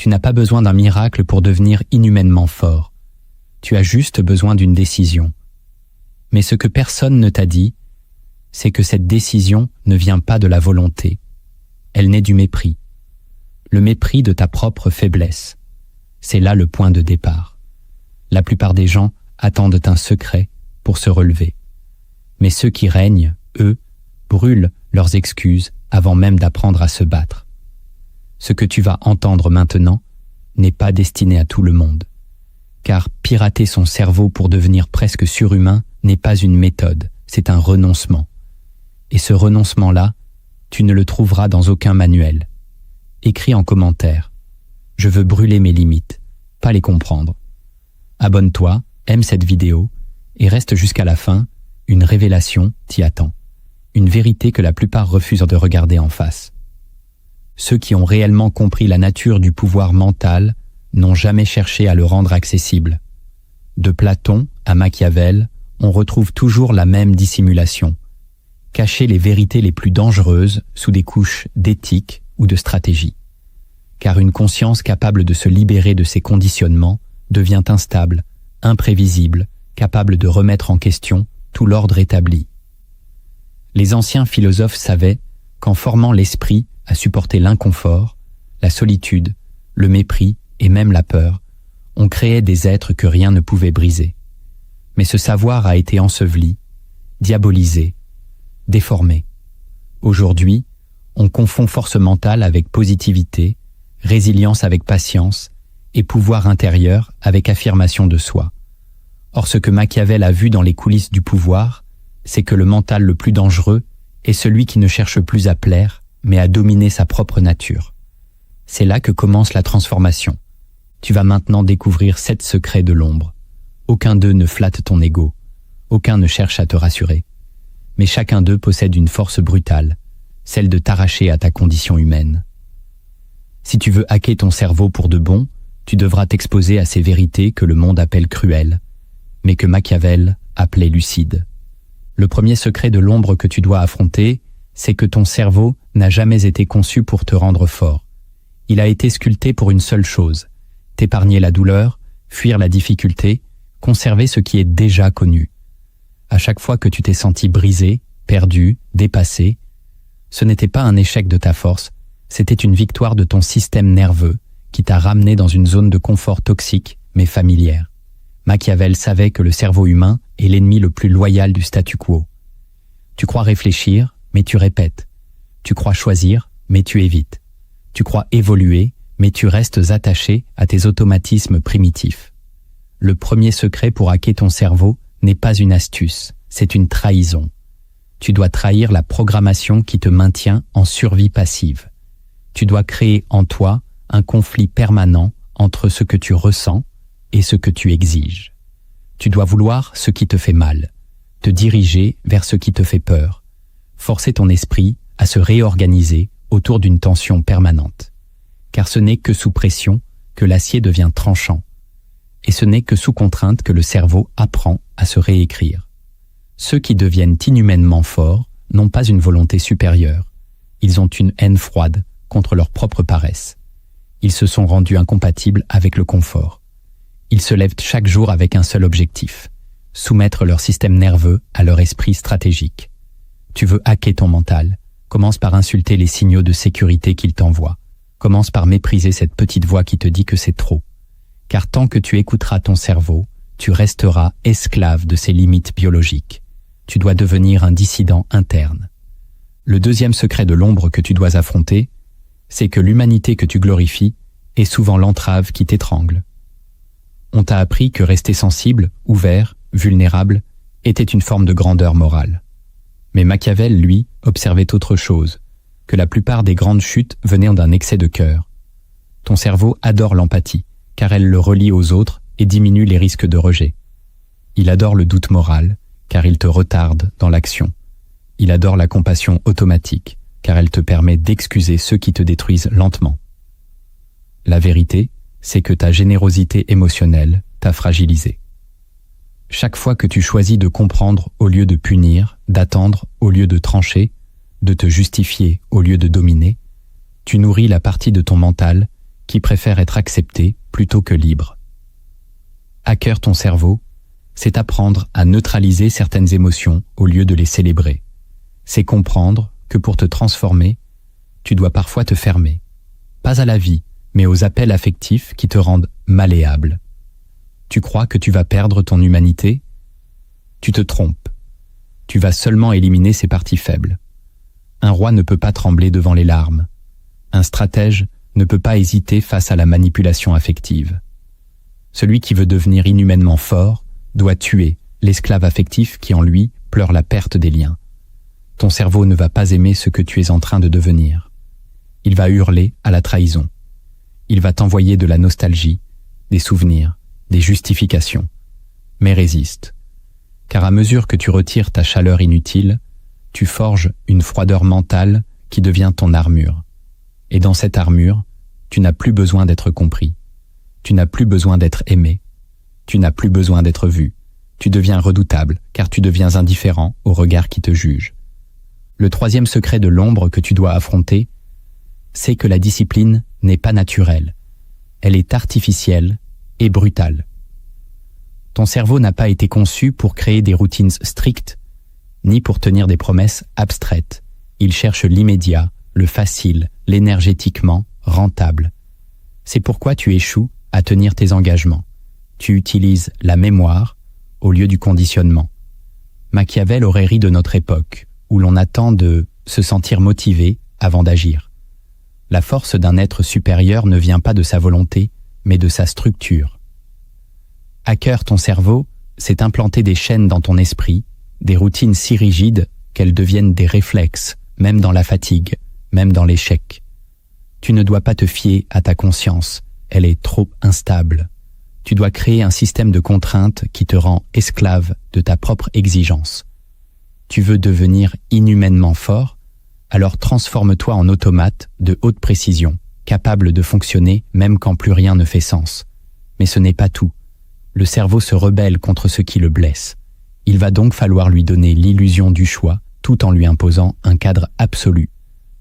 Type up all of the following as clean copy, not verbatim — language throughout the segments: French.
Tu n'as pas besoin d'un miracle pour devenir inhumainement fort. Tu as juste besoin d'une décision. Mais ce que personne ne t'a dit, c'est que cette décision ne vient pas de la volonté. Elle naît du mépris. Le mépris de ta propre faiblesse. C'est là le point de départ. La plupart des gens attendent un secret pour se relever. Mais ceux qui règnent, eux, brûlent leurs excuses avant même d'apprendre à se battre. Ce que tu vas entendre maintenant n'est pas destiné à tout le monde. Car pirater son cerveau pour devenir presque surhumain n'est pas une méthode, c'est un renoncement. Et ce renoncement-là, tu ne le trouveras dans aucun manuel. Écris en commentaire. Je veux brûler mes limites, pas les comprendre. Abonne-toi, aime cette vidéo et reste jusqu'à la fin. Une révélation t'y attend. Une vérité que la plupart refusent de regarder en face. Ceux qui ont réellement compris la nature du pouvoir mental n'ont jamais cherché à le rendre accessible. De Platon à Machiavel, on retrouve toujours la même dissimulation. Cacher les vérités les plus dangereuses sous des couches d'éthique ou de stratégie. Car une conscience capable de se libérer de ses conditionnements devient instable, imprévisible, capable de remettre en question tout l'ordre établi. Les anciens philosophes savaient qu'en formant l'esprit à supporter l'inconfort, la solitude, le mépris et même la peur, on créait des êtres que rien ne pouvait briser. Mais ce savoir a été enseveli, diabolisé, déformé. Aujourd'hui, on confond force mentale avec positivité, résilience avec patience et pouvoir intérieur avec affirmation de soi. Or, ce que Machiavel a vu dans les coulisses du pouvoir, c'est que le mental le plus dangereux est celui qui ne cherche plus à plaire, mais à dominer sa propre nature. C'est là que commence la transformation. Tu vas maintenant découvrir 7 secrets de l'ombre. Aucun d'eux ne flatte ton ego. Aucun ne cherche à te rassurer. Mais chacun d'eux possède une force brutale, celle de t'arracher à ta condition humaine. Si tu veux hacker ton cerveau pour de bon, tu devras t'exposer à ces vérités que le monde appelle cruelles, mais que Machiavel appelait lucides. Le premier secret de l'ombre que tu dois affronter, c'est que ton cerveau n'a jamais été conçu pour te rendre fort. Il a été sculpté pour une seule chose, t'épargner la douleur, fuir la difficulté, conserver ce qui est déjà connu. À chaque fois que tu t'es senti brisé, perdu, dépassé, ce n'était pas un échec de ta force, c'était une victoire de ton système nerveux qui t'a ramené dans une zone de confort toxique mais familière. Machiavel savait que le cerveau humain est l'ennemi le plus loyal du statu quo. Tu crois réfléchir, mais tu répètes. Tu crois choisir, mais tu évites. Tu crois évoluer, mais tu restes attaché à tes automatismes primitifs. Le premier secret pour hacker ton cerveau n'est pas une astuce, c'est une trahison. Tu dois trahir la programmation qui te maintient en survie passive. Tu dois créer en toi un conflit permanent entre ce que tu ressens et ce que tu exiges. Tu dois vouloir ce qui te fait mal, te diriger vers ce qui te fait peur, forcer ton esprit à se réorganiser autour d'une tension permanente. Car ce n'est que sous pression que l'acier devient tranchant. Et ce n'est que sous contrainte que le cerveau apprend à se réécrire. Ceux qui deviennent inhumainement forts n'ont pas une volonté supérieure. Ils ont une haine froide contre leur propre paresse. Ils se sont rendus incompatibles avec le confort. Ils se lèvent chaque jour avec un seul objectif, soumettre leur système nerveux à leur esprit stratégique. Tu veux hacker ton mental, commence par insulter les signaux de sécurité qu'il t'envoie. Commence par mépriser cette petite voix qui te dit que c'est trop. Car tant que tu écouteras ton cerveau, tu resteras esclave de ses limites biologiques. Tu dois devenir un dissident interne. Le deuxième secret de l'ombre que tu dois affronter, c'est que l'humanité que tu glorifies est souvent l'entrave qui t'étrangle. On t'a appris que rester sensible, ouvert, vulnérable, était une forme de grandeur morale. Mais Machiavel, lui, observait autre chose, que la plupart des grandes chutes venaient d'un excès de cœur. Ton cerveau adore l'empathie, car elle le relie aux autres et diminue les risques de rejet. Il adore le doute moral, car il te retarde dans l'action. Il adore la compassion automatique, car elle te permet d'excuser ceux qui te détruisent lentement. La vérité, c'est que ta générosité émotionnelle t'a fragilisé. Chaque fois que tu choisis de comprendre au lieu de punir, d'attendre au lieu de trancher, de te justifier au lieu de dominer, tu nourris la partie de ton mental qui préfère être accepté plutôt que libre. Hacker ton cerveau, c'est apprendre à neutraliser certaines émotions au lieu de les célébrer. C'est comprendre que pour te transformer, tu dois parfois te fermer. Pas à la vie, mais aux appels affectifs qui te rendent malléable. Tu crois que tu vas perdre ton humanité? Tu te trompes. Tu vas seulement éliminer ses parties faibles. Un roi ne peut pas trembler devant les larmes. Un stratège ne peut pas hésiter face à la manipulation affective. Celui qui veut devenir inhumainement fort doit tuer l'esclave affectif qui en lui pleure la perte des liens. Ton cerveau ne va pas aimer ce que tu es en train de devenir. Il va hurler à la trahison. Il va t'envoyer de la nostalgie, des souvenirs, des justifications. Mais résiste. Car à mesure que tu retires ta chaleur inutile, tu forges une froideur mentale qui devient ton armure. Et dans cette armure, tu n'as plus besoin d'être compris. Tu n'as plus besoin d'être aimé. Tu n'as plus besoin d'être vu. Tu deviens redoutable, car tu deviens indifférent au regard qui te juge. Le troisième secret de l'ombre que tu dois affronter, c'est que la discipline n'est pas naturelle. Elle est artificielle et brutale. Ton cerveau n'a pas été conçu pour créer des routines strictes, ni pour tenir des promesses abstraites. Il cherche l'immédiat, le facile, l'énergétiquement rentable. C'est pourquoi tu échoues à tenir tes engagements. Tu utilises la mémoire au lieu du conditionnement. Machiavel aurait ri de notre époque, où l'on attend de se sentir motivé avant d'agir. La force d'un être supérieur ne vient pas de sa volonté, mais de sa structure. Hacker ton cerveau, c'est implanter des chaînes dans ton esprit, des routines si rigides qu'elles deviennent des réflexes, même dans la fatigue, même dans l'échec. Tu ne dois pas te fier à ta conscience, elle est trop instable. Tu dois créer un système de contraintes qui te rend esclave de ta propre exigence. Tu veux devenir inhumainement fort? Alors transforme-toi en automate de haute précision, capable de fonctionner même quand plus rien ne fait sens. Mais ce n'est pas tout. Le cerveau se rebelle contre ce qui le blesse. Il va donc falloir lui donner l'illusion du choix, tout en lui imposant un cadre absolu.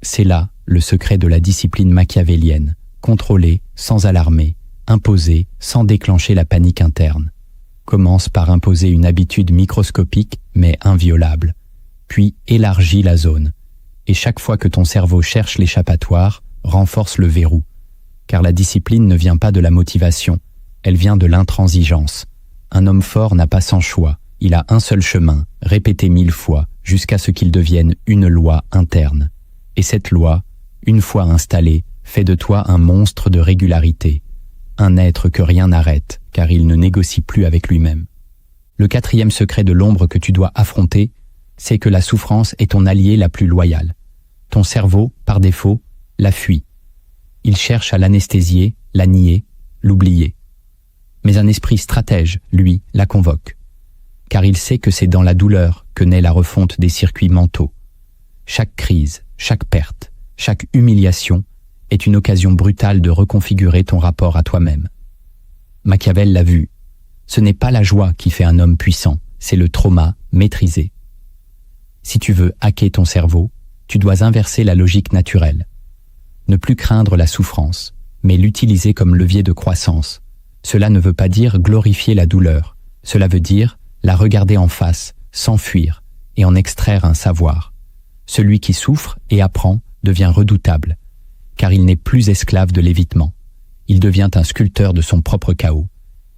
C'est là le secret de la discipline machiavélienne. Contrôler sans alarmer, imposer sans déclencher la panique interne. Commence par imposer une habitude microscopique mais inviolable, puis élargis la zone. Et chaque fois que ton cerveau cherche l'échappatoire, renforce le verrou. Car la discipline ne vient pas de la motivation, elle vient de l'intransigeance. Un homme fort n'a pas 100 choix, il a un seul chemin, répété 1000 fois, jusqu'à ce qu'il devienne une loi interne. Et cette loi, une fois installée, fait de toi un monstre de régularité, un être que rien n'arrête, car il ne négocie plus avec lui-même. Le quatrième secret de l'ombre que tu dois affronter, c'est que la souffrance est ton allié la plus loyale. Ton cerveau, par défaut, la fuit. Il cherche à l'anesthésier, la nier, l'oublier. Mais un esprit stratège, lui, la convoque. Car il sait que c'est dans la douleur que naît la refonte des circuits mentaux. Chaque crise, chaque perte, chaque humiliation est une occasion brutale de reconfigurer ton rapport à toi-même. Machiavel l'a vu. Ce n'est pas la joie qui fait un homme puissant, c'est le trauma maîtrisé. Si tu veux hacker ton cerveau, tu dois inverser la logique naturelle. Ne plus craindre la souffrance, mais l'utiliser comme levier de croissance. Cela ne veut pas dire glorifier la douleur. Cela veut dire la regarder en face, s'enfuir et en extraire un savoir. Celui qui souffre et apprend devient redoutable, car il n'est plus esclave de l'évitement. Il devient un sculpteur de son propre chaos.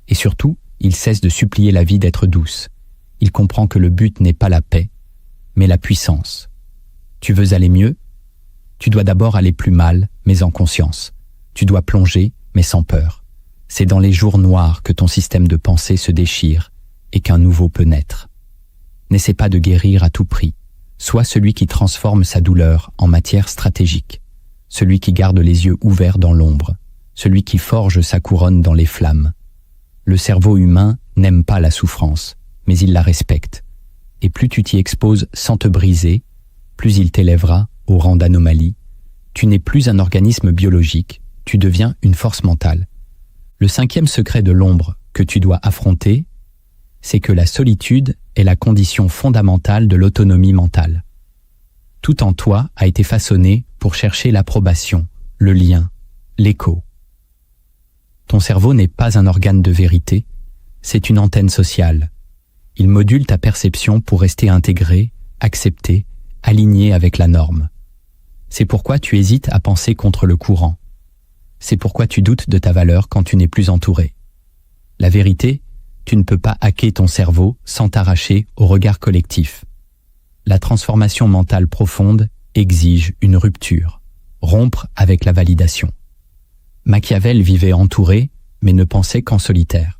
Et surtout, il cesse de supplier la vie d'être douce. Il comprend que le but n'est pas la paix, mais la puissance. Tu veux aller mieux? Tu dois d'abord aller plus mal, mais en conscience. Tu dois plonger, mais sans peur. C'est dans les jours noirs que ton système de pensée se déchire et qu'un nouveau peut naître. N'essaie pas de guérir à tout prix. Sois celui qui transforme sa douleur en matière stratégique. Celui qui garde les yeux ouverts dans l'ombre. Celui qui forge sa couronne dans les flammes. Le cerveau humain n'aime pas la souffrance, mais il la respecte. Et plus tu t'y exposes sans te briser, plus il t'élèvera au rang d'anomalie. Tu n'es plus un organisme biologique, tu deviens une force mentale. Le cinquième secret de l'ombre que tu dois affronter, c'est que la solitude est la condition fondamentale de l'autonomie mentale. Tout en toi a été façonné pour chercher l'approbation, le lien, l'écho. cerveau n'est pas un organe de vérité, c'est une antenne sociale. Il module ta perception pour rester intégré, accepté, aligné avec la norme. C'est pourquoi tu hésites à penser contre le courant. C'est pourquoi tu doutes de ta valeur quand tu n'es plus entouré. La vérité, tu ne peux pas hacker ton cerveau sans t'arracher au regard collectif. La transformation mentale profonde exige une rupture, rompre avec la validation. Machiavel vivait entouré, mais ne pensait qu'en solitaire.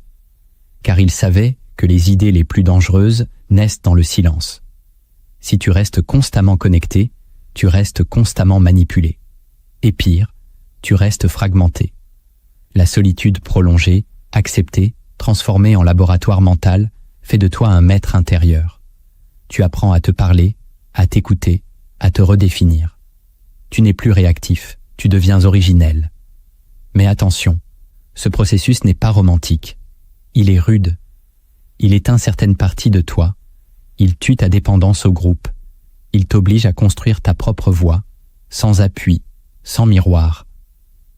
Car il savait que les idées les plus dangereuses naissent dans le silence. Si tu restes constamment connecté, tu restes constamment manipulé. Et pire, tu restes fragmenté. La solitude prolongée, acceptée, transformée en laboratoire mental, fait de toi un maître intérieur. Tu apprends à te parler, à t'écouter, à te redéfinir. Tu n'es plus réactif, tu deviens originel. Mais attention, ce processus n'est pas romantique. Il est rude. Il éteint certaines parties de toi. Il tue ta dépendance au groupe. Il t'oblige à construire ta propre voie, sans appui, sans miroir.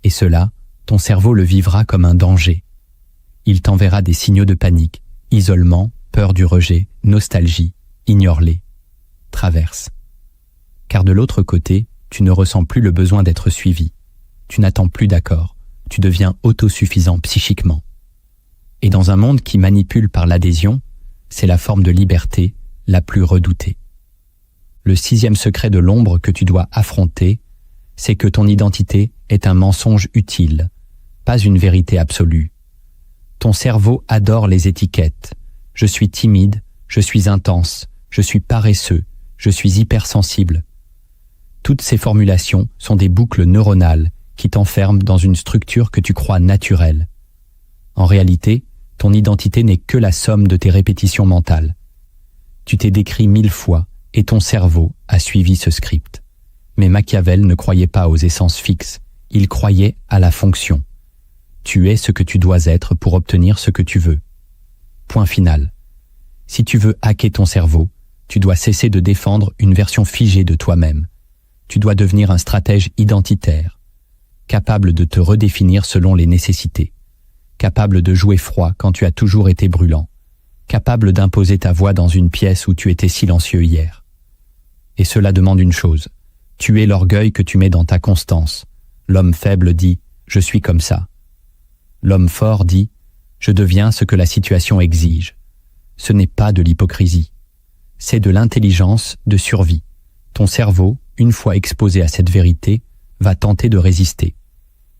Et cela, ton cerveau le vivra comme un danger. Il t'enverra des signaux de panique, isolement, peur du rejet, nostalgie. Ignore-les. Traverse. Car de l'autre côté, tu ne ressens plus le besoin d'être suivi. Tu n'attends plus d'accord. Tu deviens autosuffisant psychiquement. Et dans un monde qui manipule par l'adhésion, c'est la forme de liberté la plus redoutée. Le 6e secret de l'ombre que tu dois affronter, c'est que ton identité est un mensonge utile, pas une vérité absolue. Ton cerveau adore les étiquettes. Je suis timide, je suis intense, je suis paresseux, je suis hypersensible. Toutes ces formulations sont des boucles neuronales qui t'enferment dans une structure que tu crois naturelle. En réalité, ton identité n'est que la somme de tes répétitions mentales. Tu t'es décrit 1000 fois et ton cerveau a suivi ce script. Mais Machiavel ne croyait pas aux essences fixes, il croyait à la fonction. Tu es ce que tu dois être pour obtenir ce que tu veux. Point final. Si tu veux hacker ton cerveau, tu dois cesser de défendre une version figée de toi-même. Tu dois devenir un stratège identitaire, capable de te redéfinir selon les nécessités, capable de jouer froid quand tu as toujours été brûlant, capable d'imposer ta voix dans une pièce où tu étais silencieux hier. Et cela demande une chose, tuer l'orgueil que tu mets dans ta constance. L'homme faible dit « je suis comme ça ». L'homme fort dit « je deviens ce que la situation exige ». Ce n'est pas de l'hypocrisie, c'est de l'intelligence de survie. Ton cerveau, une fois exposé à cette vérité, va tenter de résister.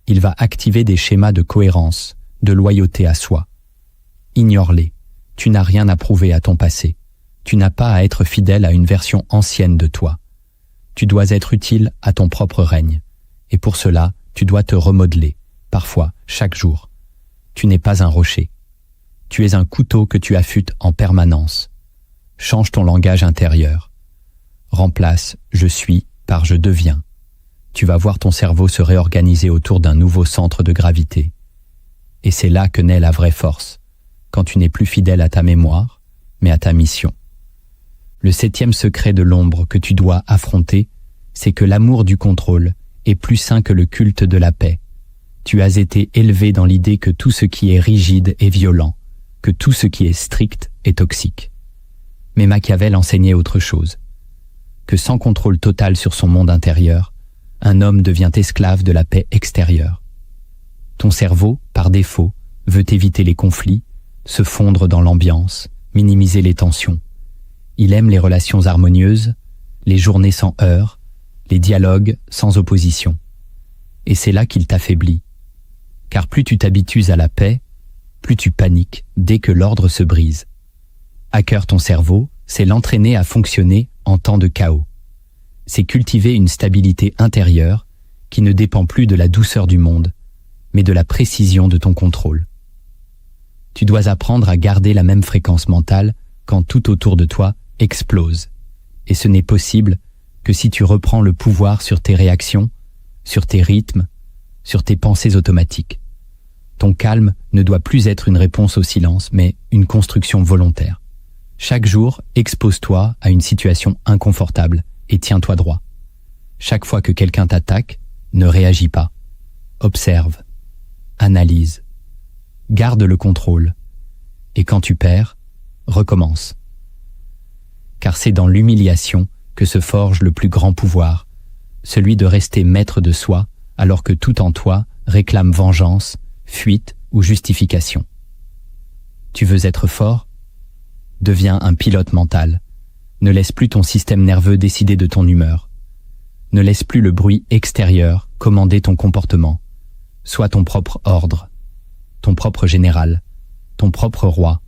Il va activer des schémas de cohérence, de loyauté à soi. Ignore-les. Tu n'as rien à prouver à ton passé. Tu n'as pas à être fidèle à une version ancienne de toi. Tu dois être utile à ton propre règne. Et pour cela, tu dois te remodeler, parfois, chaque jour. Tu n'es pas un rocher. Tu es un couteau que tu affûtes en permanence. Change ton langage intérieur. Remplace « je suis » par « je deviens ». Tu vas voir ton cerveau se réorganiser autour d'un nouveau centre de gravité. Et c'est là que naît la vraie force, quand tu n'es plus fidèle à ta mémoire, mais à ta mission. Le 7e secret de l'ombre que tu dois affronter, c'est que l'amour du contrôle est plus sain que le culte de la paix. Tu as été élevé dans l'idée que tout ce qui est rigide est violent, que tout ce qui est strict est toxique. Mais Machiavel enseignait autre chose, que sans contrôle total sur son monde intérieur, un homme devient esclave de la paix extérieure. Ton cerveau, par défaut, veut éviter les conflits, se fondre dans l'ambiance, minimiser les tensions. Il aime les relations harmonieuses, les journées sans heurts, les dialogues sans opposition. Et c'est là qu'il t'affaiblit. Car plus tu t'habitues à la paix, plus tu paniques dès que l'ordre se brise. Hacker ton cerveau, c'est l'entraîner à fonctionner en temps de chaos. C'est cultiver une stabilité intérieure qui ne dépend plus de la douceur du monde, mais de la précision de ton contrôle. Tu dois apprendre à garder la même fréquence mentale quand tout autour de toi explose. Et ce n'est possible que si tu reprends le pouvoir sur tes réactions, sur tes rythmes, sur tes pensées automatiques. Ton calme ne doit plus être une réponse au silence, mais une construction volontaire. Chaque jour, expose-toi à une situation inconfortable et tiens-toi droit. Chaque fois que quelqu'un t'attaque, ne réagis pas. Observe, analyse, garde le contrôle. Et quand tu perds, recommence. Car c'est dans l'humiliation que se forge le plus grand pouvoir, celui de rester maître de soi alors que tout en toi réclame vengeance, fuite ou justification. Tu veux être fort? Deviens un pilote mental. Ne laisse plus ton système nerveux décider de ton humeur. Ne laisse plus le bruit extérieur commander ton comportement. Sois ton propre ordre, ton propre général, ton propre roi.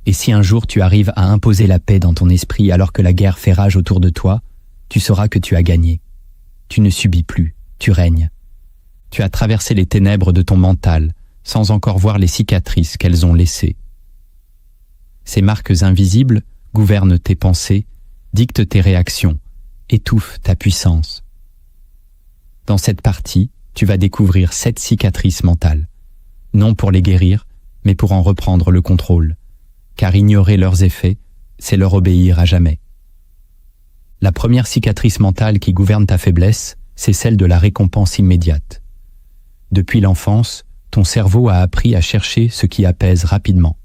Et si un jour tu arrives à imposer la paix dans ton esprit alors que la guerre fait rage autour de toi, tu sauras que tu as gagné. Tu ne subis plus, tu règnes. Tu as traversé les ténèbres de ton mental sans encore voir les cicatrices qu'elles ont laissées. Ces marques invisibles gouvernent tes pensées, dictent tes réactions, étouffent ta puissance. Dans cette partie, tu vas découvrir 7 cicatrices mentales, non pour les guérir, mais pour en reprendre le contrôle, car ignorer leurs effets, c'est leur obéir à jamais. La première cicatrice mentale qui gouverne ta faiblesse, c'est celle de la récompense immédiate. Depuis l'enfance, ton cerveau a appris à chercher ce qui apaise rapidement.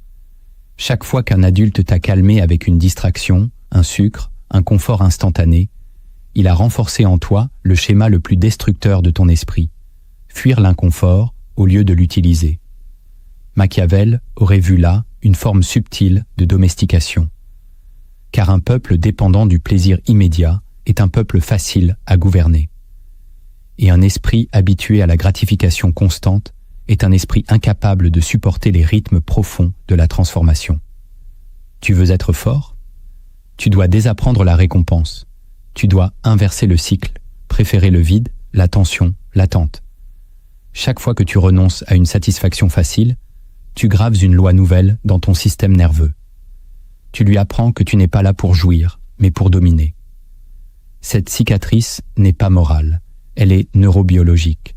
Chaque fois qu'un adulte t'a calmé avec une distraction, un sucre, un confort instantané, il a renforcé en toi le schéma le plus destructeur de ton esprit, fuir l'inconfort au lieu de l'utiliser. Machiavel aurait vu là une forme subtile de domestication. Car un peuple dépendant du plaisir immédiat est un peuple facile à gouverner. Et un esprit habitué à la gratification constante est un esprit incapable de supporter les rythmes profonds de la transformation. Tu veux être fort? Tu dois désapprendre la récompense. Tu dois inverser le cycle, préférer le vide, la tension, l'attente. Chaque fois que tu renonces à une satisfaction facile, tu graves une loi nouvelle dans ton système nerveux. Tu lui apprends que tu n'es pas là pour jouir, mais pour dominer. Cette cicatrice n'est pas morale, elle est neurobiologique.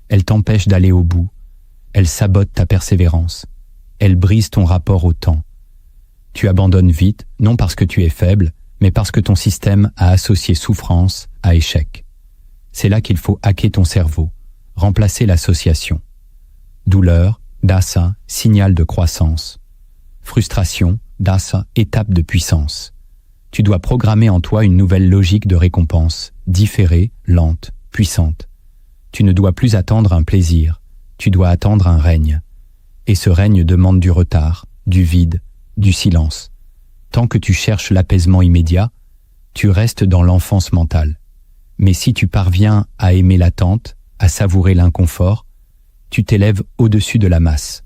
Elle t'empêche d'aller au bout, elle sabote ta persévérance, elle brise ton rapport au temps. Tu abandonnes vite, non parce que tu es faible, mais parce que ton système a associé souffrance à échec. C'est là qu'il faut hacker ton cerveau, remplacer l'association. Douleur, dasa, signal de croissance. Frustration, dasa, étape de puissance. Tu dois programmer en toi une nouvelle logique de récompense, différée, lente, puissante. Tu ne dois plus attendre un plaisir, tu dois attendre un règne. Et ce règne demande du retard, du vide, du silence. Tant que tu cherches l'apaisement immédiat, tu restes dans l'enfance mentale. Mais si tu parviens à aimer l'attente, à savourer l'inconfort, tu t'élèves au-dessus de la masse.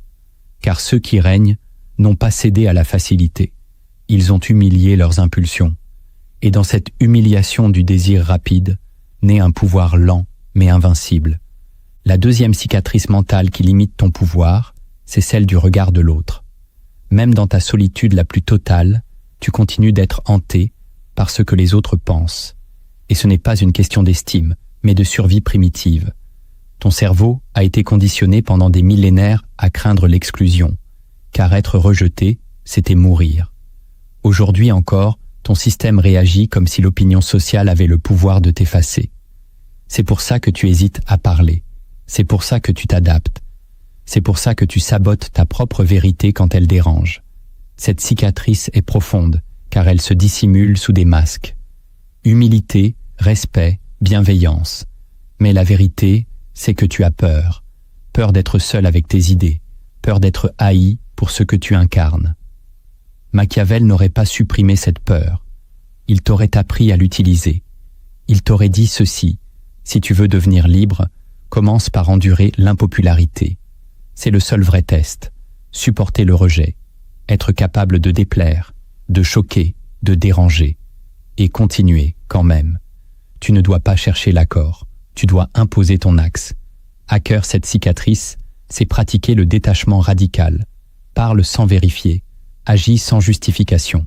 Car ceux qui règnent n'ont pas cédé à la facilité. Ils ont humilié leurs impulsions. Et dans cette humiliation du désir rapide, naît un pouvoir lent mais invincible. La deuxième cicatrice mentale qui limite ton pouvoir, c'est celle du regard de l'autre. Même dans ta solitude la plus totale, tu continues d'être hanté par ce que les autres pensent. Et ce n'est pas une question d'estime, mais de survie primitive. Ton cerveau a été conditionné pendant des millénaires à craindre l'exclusion, car être rejeté, c'était mourir. Aujourd'hui encore, ton système réagit comme si l'opinion sociale avait le pouvoir de t'effacer. C'est pour ça que tu hésites à parler. C'est pour ça que tu t'adaptes. C'est pour ça que tu sabotes ta propre vérité quand elle dérange. Cette cicatrice est profonde, car elle se dissimule sous des masques. Humilité, respect, bienveillance. Mais la vérité, c'est que tu as peur. Peur d'être seul avec tes idées. Peur d'être haï pour ce que tu incarnes. Machiavel n'aurait pas supprimé cette peur. Il t'aurait appris à l'utiliser. Il t'aurait dit ceci: si tu veux devenir libre, commence par endurer l'impopularité. C'est le seul vrai test. Supporter le rejet. Être capable de déplaire, de choquer, de déranger. Et continuer quand même. Tu ne dois pas chercher l'accord. Tu dois imposer ton axe. Hacker cette cicatrice, c'est pratiquer le détachement radical. Parle sans vérifier. Agis sans justification.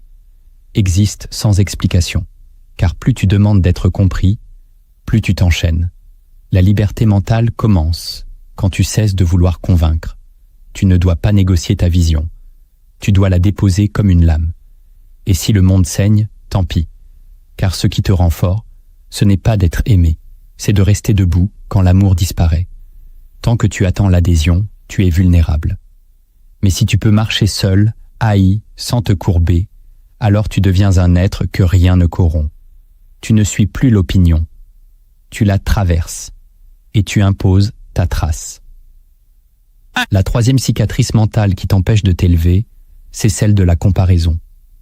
Existe sans explication. Car plus tu demandes d'être compris, plus tu t'enchaînes. La liberté mentale commence quand tu cesses de vouloir convaincre. Tu ne dois pas négocier ta vision. Tu dois la déposer comme une lame. Et si le monde saigne, tant pis. Car ce qui te rend fort, ce n'est pas d'être aimé, c'est de rester debout quand l'amour disparaît. Tant que tu attends l'adhésion, tu es vulnérable. Mais si tu peux marcher seul, haï, sans te courber, alors tu deviens un être que rien ne corrompt. Tu ne suis plus l'opinion. Tu la traverses. Et tu imposes ta trace. La troisième cicatrice mentale qui t'empêche de t'élever, c'est celle de la comparaison.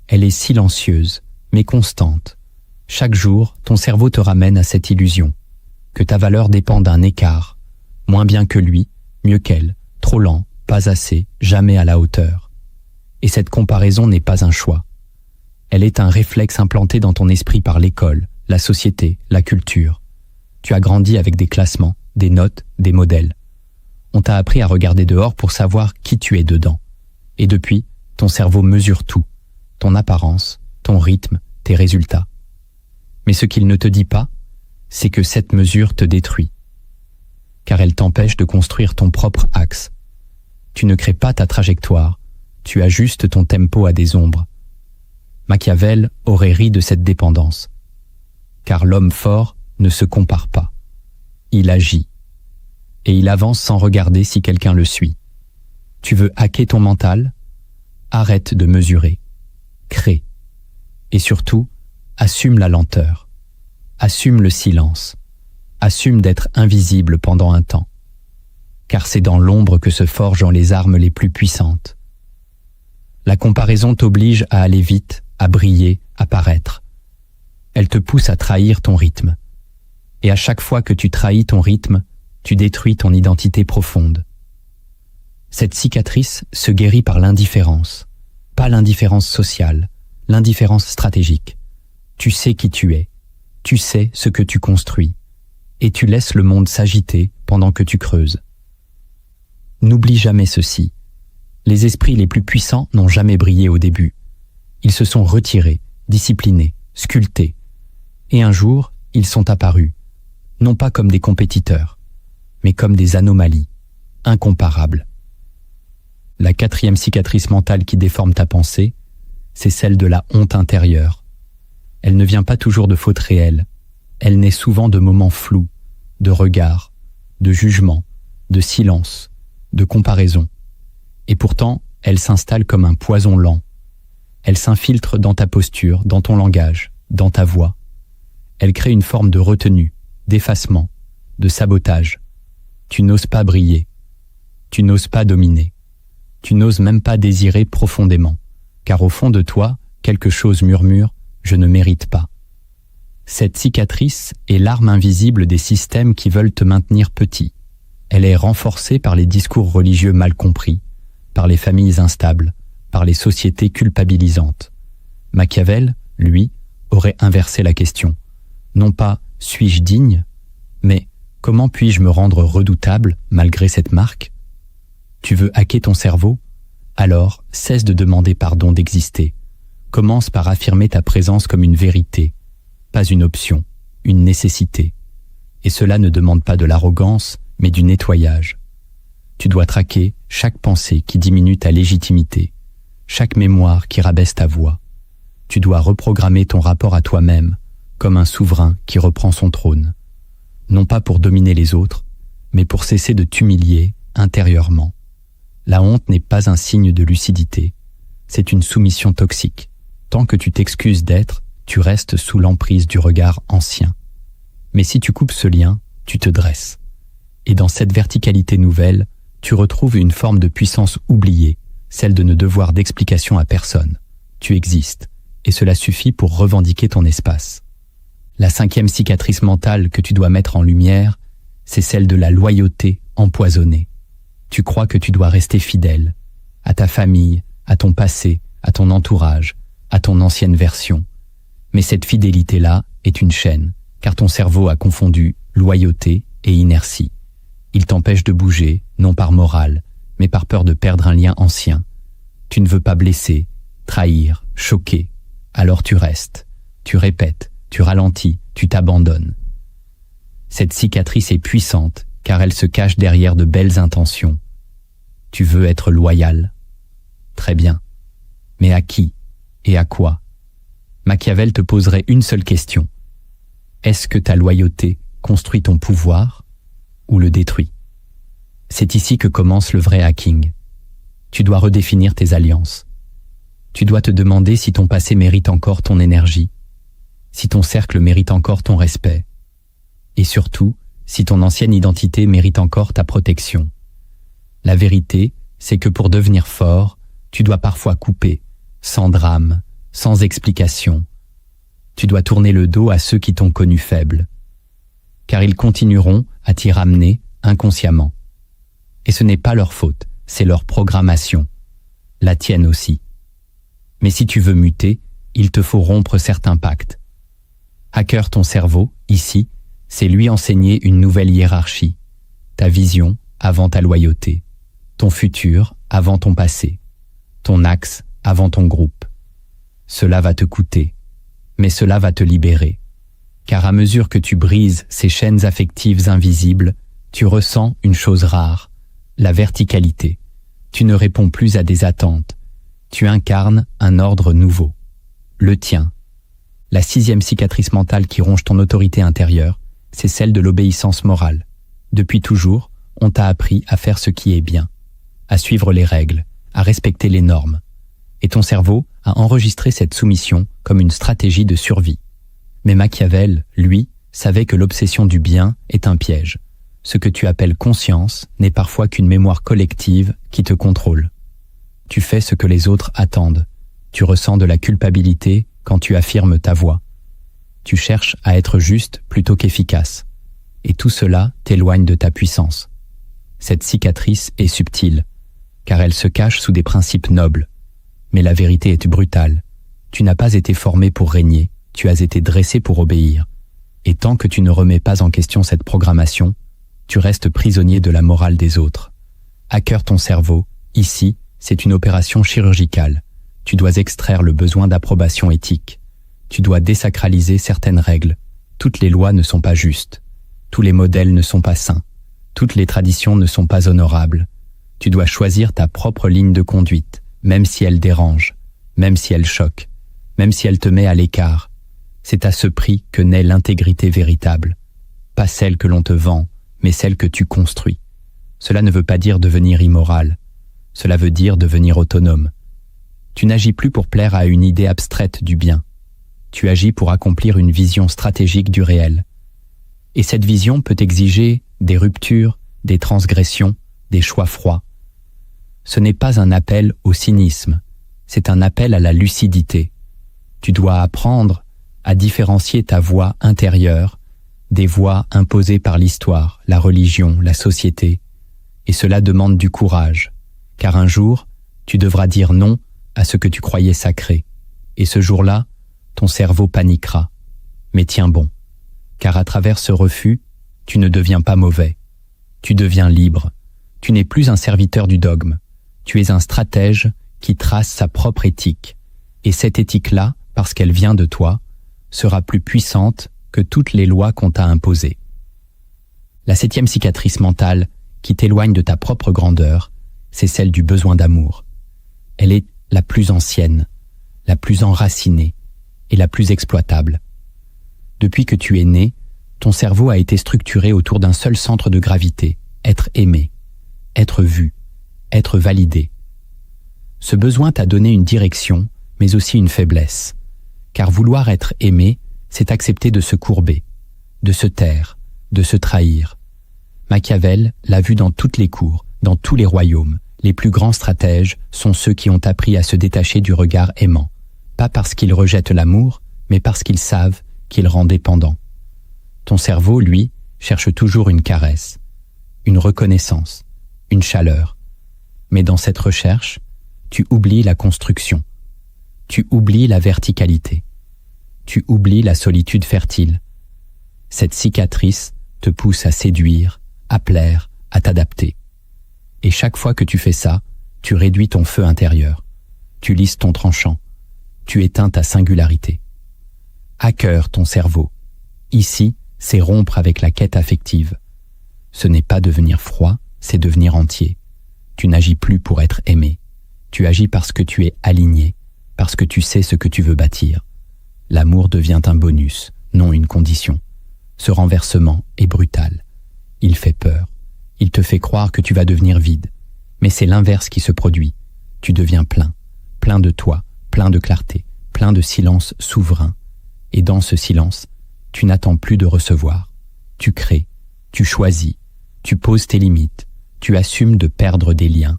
Elle est silencieuse, mais constante. Chaque jour, ton cerveau te ramène à cette illusion, que ta valeur dépend d'un écart, moins bien que lui, mieux qu'elle, trop lent, pas assez, jamais à la hauteur. Et cette comparaison n'est pas un choix. Elle est un réflexe implanté dans ton esprit par l'école, la société, la culture. Tu as grandi avec des classements, des notes, des modèles. On t'a appris à regarder dehors pour savoir qui tu es dedans. Et depuis, ton cerveau mesure tout, ton apparence, ton rythme, tes résultats. Mais ce qu'il ne te dit pas, c'est que cette mesure te détruit, car elle t'empêche de construire ton propre axe. Tu ne crées pas ta trajectoire, tu ajustes ton tempo à des ombres. Machiavel aurait ri de cette dépendance, car l'homme fort ne se compare pas. Il agit, et il avance sans regarder si quelqu'un le suit. Tu veux hacker ton mental? Arrête de mesurer, crée, et surtout, assume la lenteur, assume le silence, assume d'être invisible pendant un temps, car c'est dans l'ombre que se forgent les armes les plus puissantes. La comparaison t'oblige à aller vite, à briller, à paraître. Elle te pousse à trahir ton rythme. Et à chaque fois que tu trahis ton rythme, tu détruis ton identité profonde. Cette cicatrice se guérit par l'indifférence, pas l'indifférence sociale, l'indifférence stratégique. Tu sais qui tu es, tu sais ce que tu construis, et tu laisses le monde s'agiter pendant que tu creuses. N'oublie jamais ceci. Les esprits les plus puissants n'ont jamais brillé au début. Ils se sont retirés, disciplinés, sculptés. Et un jour, ils sont apparus, non pas comme des compétiteurs, mais comme des anomalies, incomparables. La quatrième cicatrice mentale qui déforme ta pensée, c'est celle de la honte intérieure. Elle ne vient pas toujours de fautes réelles, elle naît souvent de moments flous, de regards, de jugements, de silence, de comparaison. Et pourtant, elle s'installe comme un poison lent. Elle s'infiltre dans ta posture, dans ton langage, dans ta voix. Elle crée une forme de retenue, d'effacement, de sabotage. Tu n'oses pas briller. Tu n'oses pas dominer. Tu n'oses même pas désirer profondément, car au fond de toi, quelque chose murmure « je ne mérite pas ». Cette cicatrice est l'arme invisible des systèmes qui veulent te maintenir petit. Elle est renforcée par les discours religieux mal compris, par les familles instables, par les sociétés culpabilisantes. Machiavel, lui, aurait inversé la question. Non pas « suis-je digne ?», mais « comment puis-je me rendre redoutable malgré cette marque ?» Tu veux hacker ton cerveau? Alors cesse de demander pardon d'exister. Commence par affirmer ta présence comme une vérité, pas une option, une nécessité. Et cela ne demande pas de l'arrogance, mais du nettoyage. Tu dois traquer chaque pensée qui diminue ta légitimité, chaque mémoire qui rabaisse ta voix. Tu dois reprogrammer ton rapport à toi-même, comme un souverain qui reprend son trône. Non pas pour dominer les autres, mais pour cesser de t'humilier intérieurement. La honte n'est pas un signe de lucidité, c'est une soumission toxique. Tant que tu t'excuses d'être, tu restes sous l'emprise du regard ancien. Mais si tu coupes ce lien, tu te dresses. Et dans cette verticalité nouvelle, tu retrouves une forme de puissance oubliée, celle de ne devoir d'explication à personne. Tu existes, et cela suffit pour revendiquer ton espace. La cinquième cicatrice mentale que tu dois mettre en lumière, c'est celle de la loyauté empoisonnée. Tu crois que tu dois rester fidèle à ta famille, à ton passé, à ton entourage, à ton ancienne version. Mais cette fidélité-là est une chaîne, car ton cerveau a confondu loyauté et inertie. Il t'empêche de bouger, non par morale, mais par peur de perdre un lien ancien. Tu ne veux pas blesser, trahir, choquer. Alors tu restes, tu répètes, tu ralentis, tu t'abandonnes. Cette cicatrice est puissante, car elle se cache derrière de belles intentions. Tu veux être loyal? Très bien. Mais à qui? Et à quoi? Machiavel te poserait une seule question. Est-ce que ta loyauté construit ton pouvoir ou le détruit? C'est ici que commence le vrai hacking. tu dois redéfinir tes alliances. Tu dois te demander si ton passé mérite encore ton énergie, si ton cercle mérite encore ton respect, et surtout, si ton ancienne identité mérite encore ta protection. La vérité, c'est que pour devenir fort, tu dois parfois couper, sans drame, sans explication. Tu dois tourner le dos à ceux qui t'ont connu faible, car ils continueront à t'y ramener inconsciemment. Et ce n'est pas leur faute, c'est leur programmation, la tienne aussi. Mais si tu veux muter, il te faut rompre certains pactes. Hacker ton cerveau, ici, c'est lui enseigner une nouvelle hiérarchie, ta vision avant ta loyauté, ton futur avant ton passé, ton axe avant ton groupe. Cela va te coûter, mais cela va te libérer, car à mesure que tu brises ces chaînes affectives invisibles, tu ressens une chose rare, la verticalité. Tu ne réponds plus à des attentes, tu incarnes un ordre nouveau, le tien. La 6e cicatrice mentale qui ronge ton autorité intérieure, c'est celle de l'obéissance morale. Depuis toujours, on t'a appris à faire ce qui est bien, à suivre les règles, à respecter les normes. Et ton cerveau a enregistré cette soumission comme une stratégie de survie. Mais Machiavel, lui, savait que l'obsession du bien est un piège. Ce que tu appelles conscience n'est parfois qu'une mémoire collective qui te contrôle. Tu fais ce que les autres attendent. Tu ressens de la culpabilité quand tu affirmes ta voix. Tu cherches à être juste plutôt qu'efficace. Et tout cela t'éloigne de ta puissance. Cette cicatrice est subtile, car elle se cache sous des principes nobles. Mais la vérité est brutale. Tu n'as pas été formé pour régner, tu as été dressé pour obéir. Et tant que tu ne remets pas en question cette programmation, tu restes prisonnier de la morale des autres. Hacker ton cerveau, ici, c'est une opération chirurgicale. Tu dois extraire le besoin d'approbation éthique. Tu dois désacraliser certaines règles. Toutes les lois ne sont pas justes. Tous les modèles ne sont pas sains. Toutes les traditions ne sont pas honorables. Tu dois choisir ta propre ligne de conduite, même si elle dérange, même si elle choque, même si elle te met à l'écart. C'est à ce prix que naît l'intégrité véritable. Pas celle que l'on te vend, mais celle que tu construis. Cela ne veut pas dire devenir immoral. Cela veut dire devenir autonome. Tu n'agis plus pour plaire à une idée abstraite du bien. Tu agis pour accomplir une vision stratégique du réel. Et cette vision peut exiger des ruptures, des transgressions, des choix froids. Ce n'est pas un appel au cynisme, c'est un appel à la lucidité. Tu dois apprendre à différencier ta voix intérieure des voix imposées par l'histoire, la religion, la société. Et cela demande du courage, car un jour, tu devras dire non à ce que tu croyais sacré. Et ce jour-là, ton cerveau paniquera. Mais tiens bon, car à travers ce refus, tu ne deviens pas mauvais. Tu deviens libre. Tu n'es plus un serviteur du dogme. Tu es un stratège qui trace sa propre éthique. Et cette éthique-là, parce qu'elle vient de toi, sera plus puissante que toutes les lois qu'on t'a imposées. La 7e cicatrice mentale qui t'éloigne de ta propre grandeur, c'est celle du besoin d'amour. Elle est la plus ancienne, la plus enracinée et la plus exploitable. Depuis que tu es né, ton cerveau a été structuré autour d'un seul centre de gravité, être aimé, être vu, être validé. Ce besoin t'a donné une direction, mais aussi une faiblesse. Car vouloir être aimé, c'est accepter de se courber, de se taire, de se trahir. Machiavel l'a vu dans toutes les cours, dans tous les royaumes. Les plus grands stratèges sont ceux qui ont appris à se détacher du regard aimant, pas parce qu'ils rejettent l'amour, mais parce qu'ils savent qu'il rend dépendant. Ton cerveau, lui, cherche toujours une caresse, une reconnaissance, une chaleur. Mais dans cette recherche, tu oublies la construction, tu oublies la verticalité, tu oublies la solitude fertile. Cette cicatrice te pousse à séduire, à plaire, à t'adapter. Et chaque fois que tu fais ça, tu réduis ton feu intérieur, tu lisses ton tranchant, tu éteins ta singularité. Hacker ton cerveau. Ici, c'est rompre avec la quête affective. Ce n'est pas devenir froid, c'est devenir entier. Tu n'agis plus pour être aimé. Tu agis parce que tu es aligné, parce que tu sais ce que tu veux bâtir. L'amour devient un bonus, non une condition. Ce renversement est brutal. Il fait peur. Il te fait croire que tu vas devenir vide. Mais c'est l'inverse qui se produit. tu deviens plein, plein de toi, plein de clarté, plein de silence souverain. Et dans ce silence, tu n'attends plus de recevoir. Tu crées, tu choisis, tu poses tes limites, tu assumes de perdre des liens,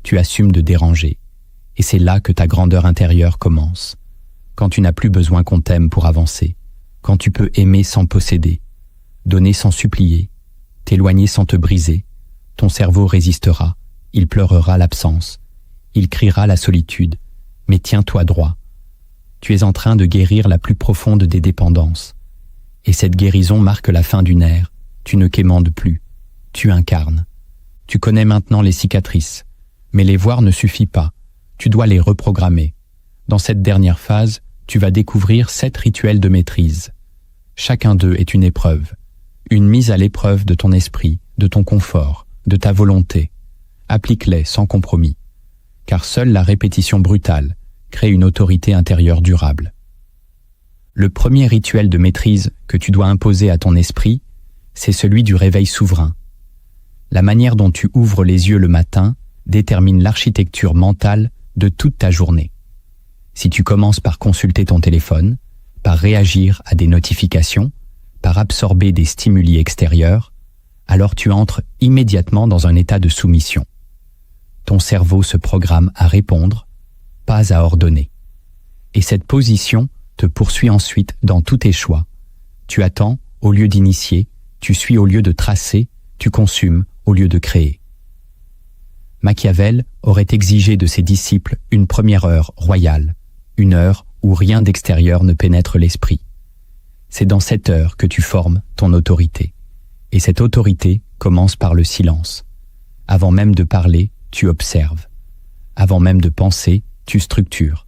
tu assumes de déranger. Et c'est là que ta grandeur intérieure commence. Quand tu n'as plus besoin qu'on t'aime pour avancer, quand tu peux aimer sans posséder, donner sans supplier, t'éloigner sans te briser, ton cerveau résistera, il pleurera l'absence, il criera la solitude, mais tiens-toi droit. Tu es en train de guérir la plus profonde des dépendances. Et cette guérison marque la fin d'une ère. Tu ne quémandes plus, tu incarnes. Tu connais maintenant les cicatrices, mais les voir ne suffit pas. Tu dois les reprogrammer. Dans cette dernière phase, tu vas découvrir 7 rituels de maîtrise. Chacun d'eux est une épreuve. Une mise à l'épreuve de ton esprit, de ton confort, de ta volonté. Applique-les sans compromis. Car seule la répétition brutale crée une autorité intérieure durable. Le premier rituel de maîtrise que tu dois imposer à ton esprit, c'est celui du réveil souverain. La manière dont tu ouvres les yeux le matin détermine l'architecture mentale de toute ta journée. Si tu commences par consulter ton téléphone, par réagir à des notifications, par absorber des stimuli extérieurs, alors tu entres immédiatement dans un état de soumission. Ton cerveau se programme à répondre, pas à ordonner. Et cette position te poursuit ensuite dans tous tes choix. Tu attends au lieu d'initier, tu suis au lieu de tracer, tu consumes au lieu de créer. Machiavel aurait exigé de ses disciples une première heure royale, une heure où rien d'extérieur ne pénètre l'esprit. C'est dans cette heure que tu formes ton autorité. Et cette autorité commence par le silence. Avant même de parler, tu observes. Avant même de penser, tu structures.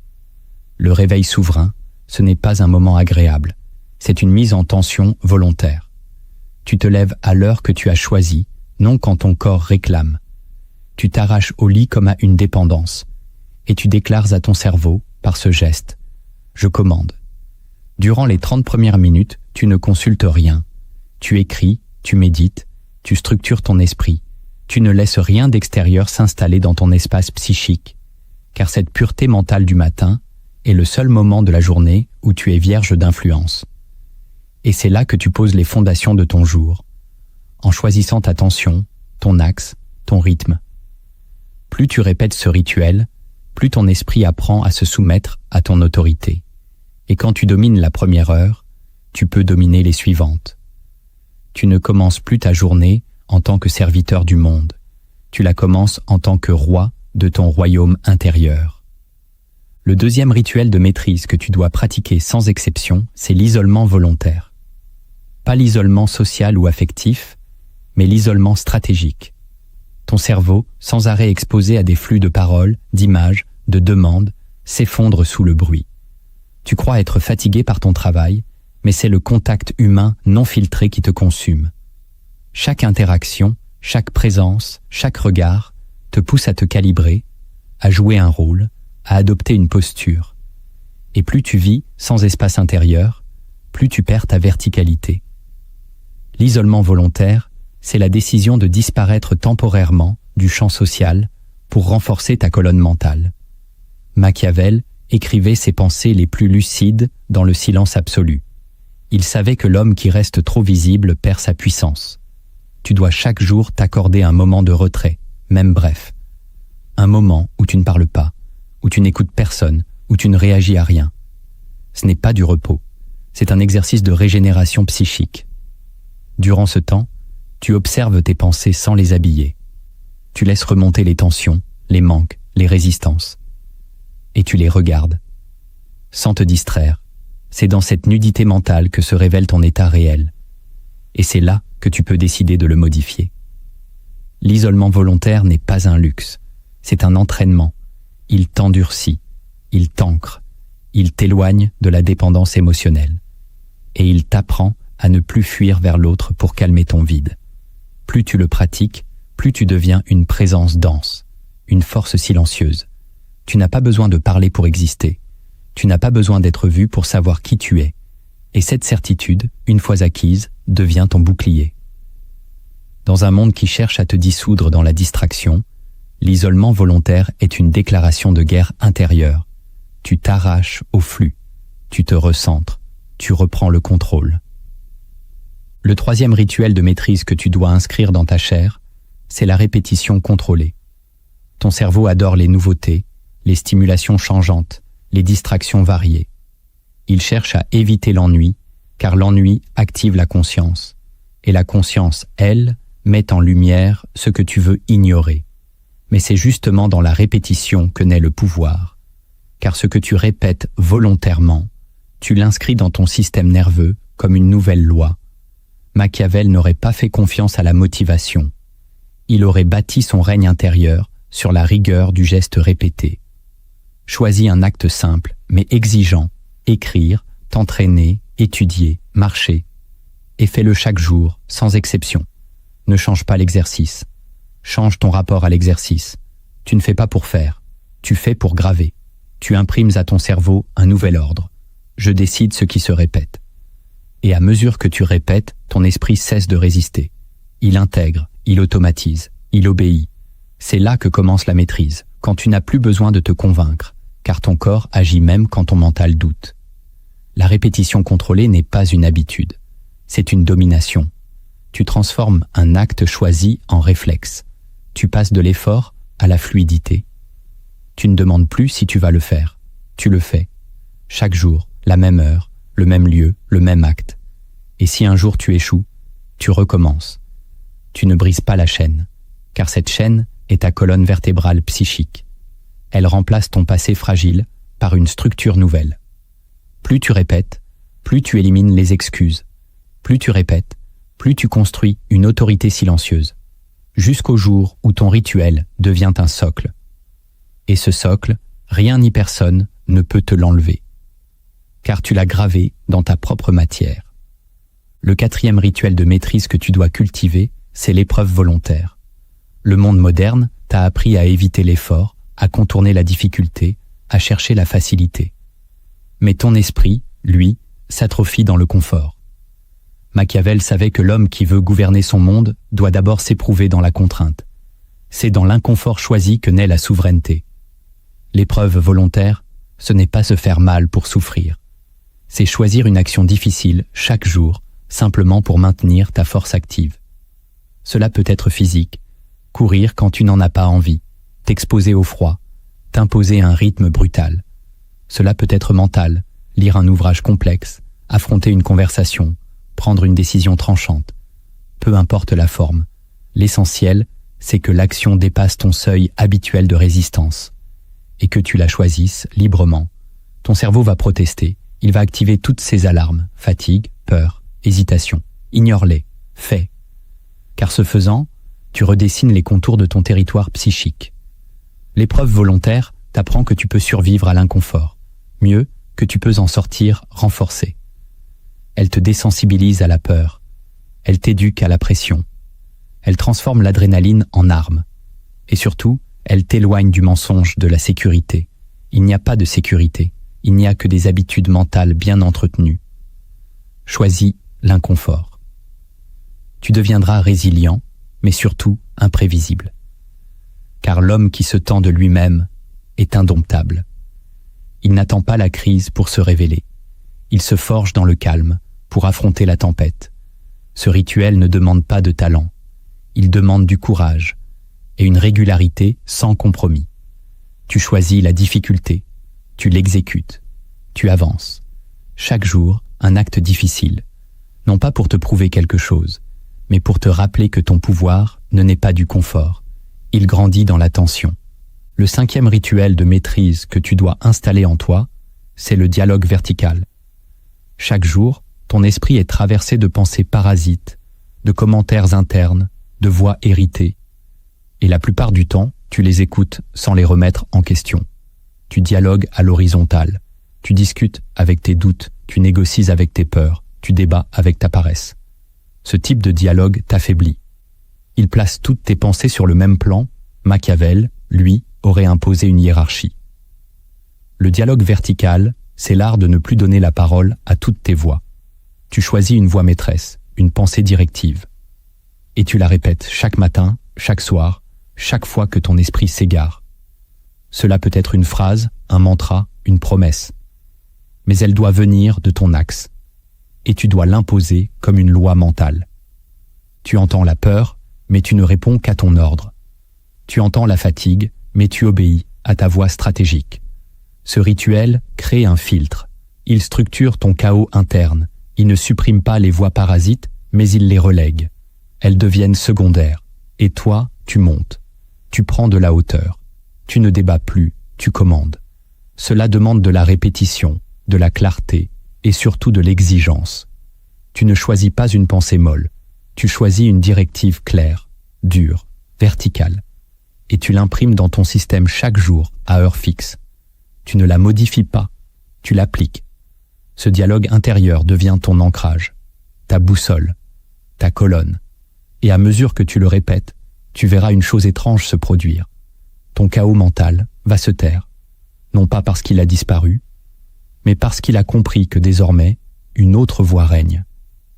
Le réveil souverain, ce n'est pas un moment agréable, c'est une mise en tension volontaire. Tu te lèves à l'heure que tu as choisie, non quand ton corps réclame. Tu t'arraches au lit comme à une dépendance, et tu déclares à ton cerveau, par ce geste, « Je commande ». Durant les 30 premières minutes, tu ne consultes rien. Tu écris, tu médites, tu structures ton esprit. Tu ne laisses rien d'extérieur s'installer dans ton espace psychique, car cette pureté mentale du matin est le seul moment de la journée où tu es vierge d'influence. Et c'est là que tu poses les fondations de ton jour, en choisissant ta tension, ton axe, ton rythme. Plus tu répètes ce rituel, plus ton esprit apprend à se soumettre à ton autorité. Et quand tu domines la première heure, tu peux dominer les suivantes. Tu ne commences plus ta journée en tant que serviteur du monde. Tu la commences en tant que roi de ton royaume intérieur. Le deuxième rituel de maîtrise que tu dois pratiquer sans exception, c'est l'isolement volontaire. Pas l'isolement social ou affectif, mais l'isolement stratégique. Ton cerveau, sans arrêt exposé à des flux de paroles, d'images, de demandes, s'effondre sous le bruit. Tu crois être fatigué par ton travail, mais c'est le contact humain non filtré qui te consume. Chaque interaction, chaque présence, chaque regard te pousse à te calibrer, à jouer un rôle, à adopter une posture. Et plus tu vis sans espace intérieur, plus tu perds ta verticalité. L'isolement volontaire, c'est la décision de disparaître temporairement du champ social pour renforcer ta colonne mentale. Machiavel écrivait ses pensées les plus lucides dans le silence absolu. Il savait que l'homme qui reste trop visible perd sa puissance. Tu dois chaque jour t'accorder un moment de retrait, même bref. Un moment où tu ne parles pas, où tu n'écoutes personne, où tu ne réagis à rien. Ce n'est pas du repos, c'est un exercice de régénération psychique. Durant ce temps, tu observes tes pensées sans les habiller. Tu laisses remonter les tensions, les manques, les résistances. Et tu les regardes. Sans te distraire, c'est dans cette nudité mentale que se révèle ton état réel. Et c'est là que tu peux décider de le modifier. L'isolement volontaire n'est pas un luxe, c'est un entraînement. Il t'endurcit, il t'ancre, il t'éloigne de la dépendance émotionnelle. Et il t'apprend à ne plus fuir vers l'autre pour calmer ton vide. Plus tu le pratiques, plus tu deviens une présence dense, une force silencieuse. Tu n'as pas besoin de parler pour exister. Tu n'as pas besoin d'être vu pour savoir qui tu es. Et cette certitude, une fois acquise, devient ton bouclier. Dans un monde qui cherche à te dissoudre dans la distraction, L'isolement volontaire est une déclaration de guerre intérieure. Tu t'arraches au flux, tu te recentres, tu reprends le contrôle. Le troisième rituel de maîtrise que tu dois inscrire dans ta chair, c'est la répétition contrôlée. Ton cerveau adore les nouveautés, les stimulations changeantes, les distractions variées. Il cherche à éviter l'ennui, car l'ennui active la conscience. Et la conscience, elle, met en lumière ce que tu veux ignorer. Mais c'est justement dans la répétition que naît le pouvoir. Car ce que tu répètes volontairement, tu l'inscris dans ton système nerveux comme une nouvelle loi. Machiavel n'aurait pas fait confiance à la motivation. Il aurait bâti son règne intérieur sur la rigueur du geste répété. Choisis un acte simple, mais exigeant. Écrire, t'entraîner, étudier, marcher. Et fais-le chaque jour, sans exception. Ne change pas l'exercice. Change ton rapport à l'exercice. Tu ne fais pas pour faire. Tu fais pour graver. Tu imprimes à ton cerveau un nouvel ordre. Je décide ce qui se répète. Et à mesure que tu répètes, ton esprit cesse de résister. Il intègre, il automatise, il obéit. C'est là que commence la maîtrise, quand tu n'as plus besoin de te convaincre, car ton corps agit même quand ton mental doute. La répétition contrôlée n'est pas une habitude, c'est une domination. Tu transformes un acte choisi en réflexe. Tu passes de l'effort à la fluidité. Tu ne demandes plus si tu vas le faire. Tu le fais. Chaque jour, la même heure, le même lieu, le même acte. Et si un jour tu échoues, tu recommences. Tu ne brises pas la chaîne, car cette chaîne est ta colonne vertébrale psychique. Elle remplace ton passé fragile par une structure nouvelle. Plus tu répètes, plus tu élimines les excuses. Plus tu répètes, plus tu construis une autorité silencieuse. Jusqu'au jour où ton rituel devient un socle. Et ce socle, rien ni personne ne peut te l'enlever. Car tu l'as gravé dans ta propre matière. Le quatrième rituel de maîtrise que tu dois cultiver, c'est l'épreuve volontaire. Le monde moderne t'a appris à éviter l'effort, à contourner la difficulté, à chercher la facilité. Mais ton esprit, lui, s'atrophie dans le confort. Machiavel savait que l'homme qui veut gouverner son monde doit d'abord s'éprouver dans la contrainte. C'est dans l'inconfort choisi que naît la souveraineté. L'épreuve volontaire, ce n'est pas se faire mal pour souffrir. C'est choisir une action difficile chaque jour, simplement pour maintenir ta force active. Cela peut être physique, courir quand tu n'en as pas envie, t'exposer au froid, t'imposer un rythme brutal. Cela peut être mental, lire un ouvrage complexe, affronter une conversation, prendre une décision tranchante. Peu importe la forme, l'essentiel, c'est que l'action dépasse ton seuil habituel de résistance et que tu la choisisses librement. Ton cerveau va protester, il va activer toutes ses alarmes, fatigue, peur, hésitation. Ignore-les, fais. Car ce faisant, tu redessines les contours de ton territoire psychique. L'épreuve volontaire t'apprend que tu peux survivre à l'inconfort, mieux que tu peux en sortir renforcé. Elle te désensibilise à la peur, elle t'éduque à la pression, elle transforme l'adrénaline en arme, et surtout, elle t'éloigne du mensonge de la sécurité. Il n'y a pas de sécurité, il n'y a que des habitudes mentales bien entretenues. Choisis l'inconfort. Tu deviendras résilient, mais surtout imprévisible. Car l'homme qui se tend de lui-même est indomptable. Il n'attend pas la crise pour se révéler. Il se forge dans le calme pour affronter la tempête. Ce rituel ne demande pas de talent. Il demande du courage et une régularité sans compromis. Tu choisis la difficulté, tu l'exécutes, tu avances. Chaque jour, un acte difficile, non pas pour te prouver quelque chose, mais pour te rappeler que ton pouvoir ne naît pas du confort. Il grandit dans la tension. Le cinquième rituel de maîtrise que tu dois installer en toi, c'est le dialogue vertical. Chaque jour, ton esprit est traversé de pensées parasites, de commentaires internes, de voix héritées. Et la plupart du temps, tu les écoutes sans les remettre en question. Tu dialogues à l'horizontale. Tu discutes avec tes doutes, tu négocies avec tes peurs, tu débats avec ta paresse. Ce type de dialogue t'affaiblit. Il place toutes tes pensées sur le même plan. Machiavel, lui, aurait imposé une hiérarchie. Le dialogue vertical, c'est l'art de ne plus donner la parole à toutes tes voix. Tu choisis une voix maîtresse, une pensée directive. Et tu la répètes chaque matin, chaque soir, chaque fois que ton esprit s'égare. Cela peut être une phrase, un mantra, une promesse. Mais elle doit venir de ton axe. Et tu dois l'imposer comme une loi mentale. Tu entends la peur, mais tu ne réponds qu'à ton ordre. Tu entends la fatigue, mais tu obéis à ta voix stratégique. Ce rituel crée un filtre. Il structure ton chaos interne. Il ne supprime pas les voix parasites, mais il les relègue. Elles deviennent secondaires. Et toi, tu montes. Tu prends de la hauteur. Tu ne débats plus, tu commandes. Cela demande de la répétition, de la clarté et surtout de l'exigence. Tu ne choisis pas une pensée molle. Tu choisis une directive claire, dure, verticale. Et tu l'imprimes dans ton système chaque jour, à heure fixe. Tu ne la modifies pas, tu l'appliques. Ce dialogue intérieur devient ton ancrage, ta boussole, ta colonne. Et à mesure que tu le répètes, tu verras une chose étrange se produire. Ton chaos mental va se taire, non pas parce qu'il a disparu, mais parce qu'il a compris que désormais, une autre voie règne,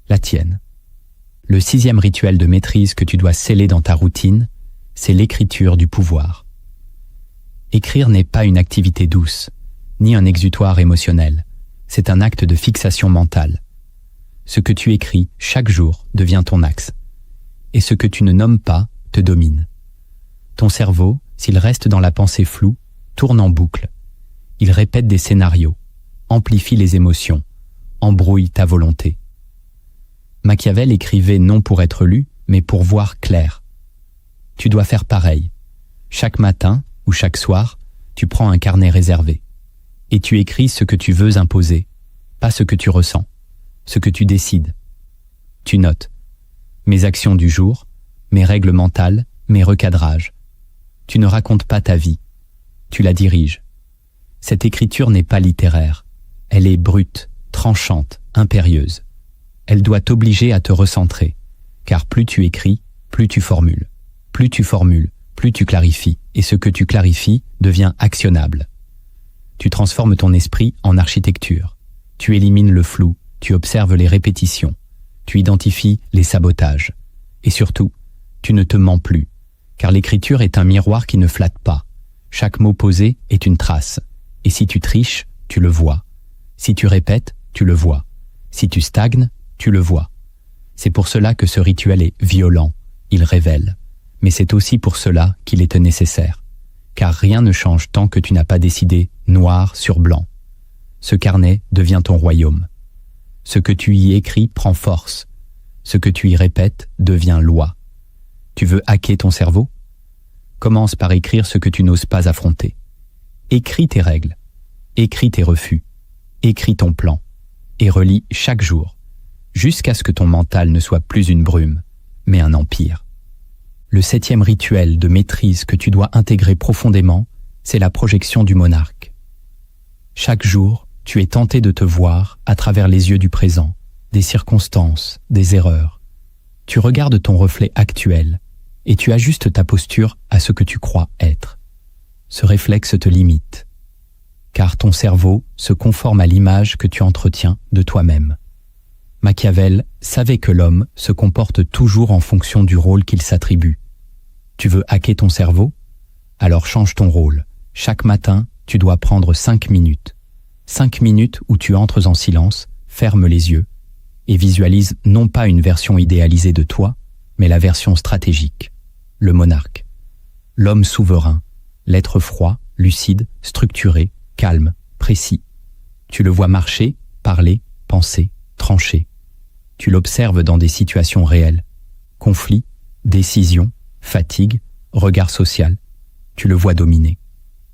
la tienne. Le 6e rituel de maîtrise que tu dois sceller dans ta routine, c'est l'écriture du pouvoir. Écrire n'est pas une activité douce, ni un exutoire émotionnel. C'est un acte de fixation mentale. Ce que tu écris chaque jour devient ton axe. Et ce que tu ne nommes pas te domine. Ton cerveau, s'il reste dans la pensée floue, tourne en boucle. Il répète des scénarios, amplifie les émotions, embrouille ta volonté. Machiavel écrivait non pour être lu, mais pour voir clair. Tu dois faire pareil. Chaque matin ou chaque soir, tu prends un carnet réservé. Et tu écris ce que tu veux imposer, pas ce que tu ressens, ce que tu décides. Tu notes mes actions du jour, mes règles mentales, mes recadrages. Tu ne racontes pas ta vie, tu la diriges. Cette écriture n'est pas littéraire, elle est brute, tranchante, impérieuse. Elle doit t'obliger à te recentrer, car plus tu écris, plus tu formules. Plus tu formules, plus tu clarifies, et ce que tu clarifies devient actionnable. Tu transformes ton esprit en architecture. Tu élimines le flou, tu observes les répétitions, tu identifies les sabotages. Et surtout, tu ne te mens plus, car l'écriture est un miroir qui ne flatte pas. Chaque mot posé est une trace. Et si tu triches, tu le vois. Si tu répètes, tu le vois. Si tu stagnes, tu le vois. C'est pour cela que ce rituel est violent, il révèle. Mais c'est aussi pour cela qu'il est nécessaire. Car rien ne change tant que tu n'as pas décidé noir sur blanc. Ce carnet devient ton royaume. Ce que tu y écris prend force. Ce que tu y répètes devient loi. Tu veux hacker ton cerveau? Commence par écrire ce que tu n'oses pas affronter. Écris tes règles. Écris tes refus. Écris ton plan. Et relis chaque jour, jusqu'à ce que ton mental ne soit plus une brume, mais un empire. Le 7e rituel de maîtrise que tu dois intégrer profondément, c'est la projection du monarque. Chaque jour, tu es tenté de te voir à travers les yeux du présent, des circonstances, des erreurs. Tu regardes ton reflet actuel et tu ajustes ta posture à ce que tu crois être. Ce réflexe te limite, car ton cerveau se conforme à l'image que tu entretiens de toi-même. Machiavel savait que l'homme se comporte toujours en fonction du rôle qu'il s'attribue. Tu veux hacker ton cerveau? Alors change ton rôle. Chaque matin, tu dois prendre 5 minutes. 5 minutes où tu entres en silence, fermes les yeux et visualise non pas une version idéalisée de toi, mais la version stratégique, le monarque. L'homme souverain, l'être froid, lucide, structuré, calme, précis. Tu le vois marcher, parler, penser, trancher. Tu l'observes dans des situations réelles. Conflits, décisions, fatigue, regard social. Tu le vois dominer.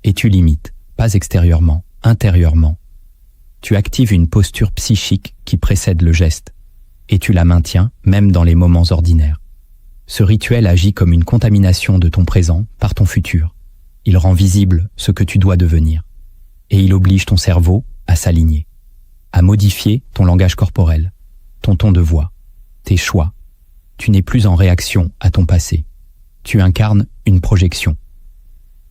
Et tu l'imites, pas extérieurement, intérieurement. Tu actives une posture psychique qui précède le geste. Et tu la maintiens même dans les moments ordinaires. Ce rituel agit comme une contamination de ton présent par ton futur. Il rend visible ce que tu dois devenir. Et il oblige ton cerveau à s'aligner, à modifier ton langage corporel, ton ton de voix, tes choix. Tu n'es plus en réaction à ton passé. Tu incarnes une projection.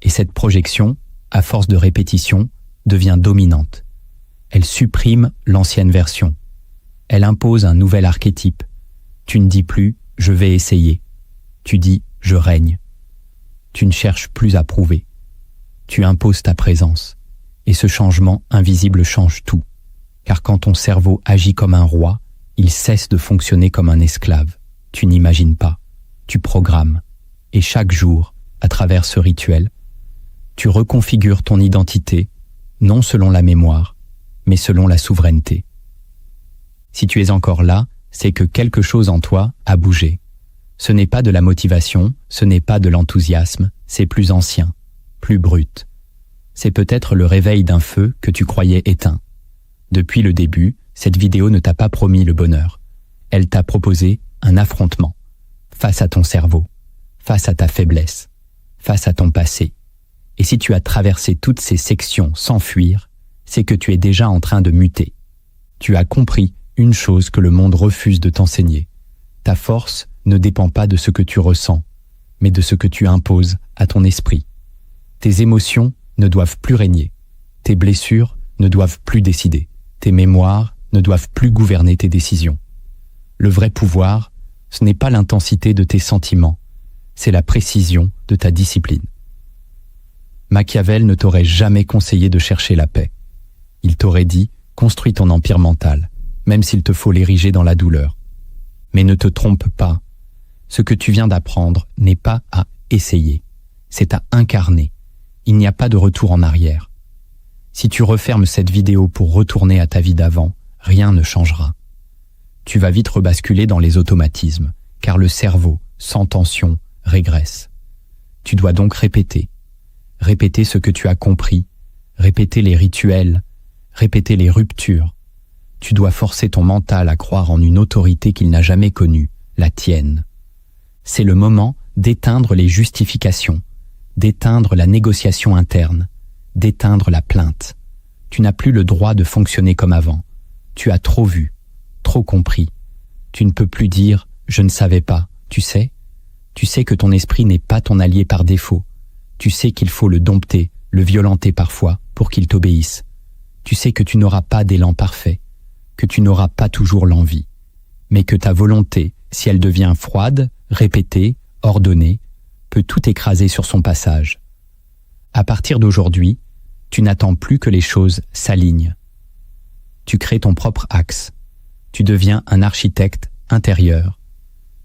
Et cette projection, à force de répétition, devient dominante. Elle supprime l'ancienne version. Elle impose un nouvel archétype. Tu ne dis plus « je vais essayer ». Tu dis « je règne ». Tu ne cherches plus à prouver. Tu imposes ta présence. Et ce changement invisible change tout. Car quand ton cerveau agit comme un roi, il cesse de fonctionner comme un esclave. Tu n'imagines pas. Tu programmes. Et chaque jour, à travers ce rituel, tu reconfigures ton identité, non selon la mémoire, mais selon la souveraineté. Si tu es encore là, c'est que quelque chose en toi a bougé. Ce n'est pas de la motivation, ce n'est pas de l'enthousiasme, c'est plus ancien, plus brut. C'est peut-être le réveil d'un feu que tu croyais éteint. Depuis le début, cette vidéo ne t'a pas promis le bonheur. Elle t'a proposé un affrontement. Face à ton cerveau, face à ta faiblesse, face à ton passé. Et si tu as traversé toutes ces sections sans fuir, c'est que tu es déjà en train de muter. Tu as compris une chose que le monde refuse de t'enseigner. Ta force ne dépend pas de ce que tu ressens, mais de ce que tu imposes à ton esprit. Tes émotions ne doivent plus régner. Tes blessures ne doivent plus décider. Tes mémoires ne doivent plus gouverner tes décisions. Le vrai pouvoir, ce n'est pas l'intensité de tes sentiments, c'est la précision de ta discipline. Machiavel ne t'aurait jamais conseillé de chercher la paix. Il t'aurait dit « construis ton empire mental », même s'il te faut l'ériger dans la douleur. Mais ne te trompe pas. Ce que tu viens d'apprendre n'est pas à essayer, c'est à incarner. Il n'y a pas de retour en arrière. Si tu refermes cette vidéo pour retourner à ta vie d'avant, rien ne changera. Tu vas vite rebasculer dans les automatismes, car le cerveau, sans tension, régresse. Tu dois donc répéter ce que tu as compris, répéter les rituels, répéter les ruptures. Tu dois forcer ton mental à croire en une autorité qu'il n'a jamais connue, la tienne. C'est le moment d'éteindre les justifications, d'éteindre la négociation interne, d'éteindre la plainte. Tu n'as plus le droit de fonctionner comme avant. Tu as trop vu, trop compris. Tu ne peux plus dire « je ne savais pas », tu sais. Tu sais que ton esprit n'est pas ton allié par défaut. Tu sais qu'il faut le dompter, le violenter parfois, pour qu'il t'obéisse. Tu sais que tu n'auras pas d'élan parfait, que tu n'auras pas toujours l'envie, mais que ta volonté, si elle devient froide, répétée, ordonnée, peut tout écraser sur son passage. À partir d'aujourd'hui, tu n'attends plus que les choses s'alignent. Tu crées ton propre axe. Tu deviens un architecte intérieur.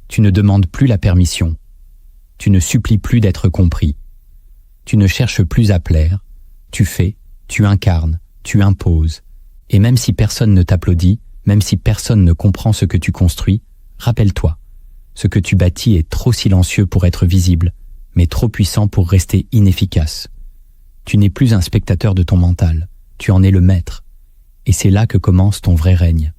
Tu ne demandes plus la permission. Tu ne supplies plus d'être compris. Tu ne cherches plus à plaire. Tu fais, tu incarnes, tu imposes. Et même si personne ne t'applaudit, même si personne ne comprend ce que tu construis, rappelle-toi, ce que tu bâtis est trop silencieux pour être visible, mais trop puissant pour rester inefficace. Tu n'es plus un spectateur de ton mental, tu en es le maître. Et c'est là que commence ton vrai règne.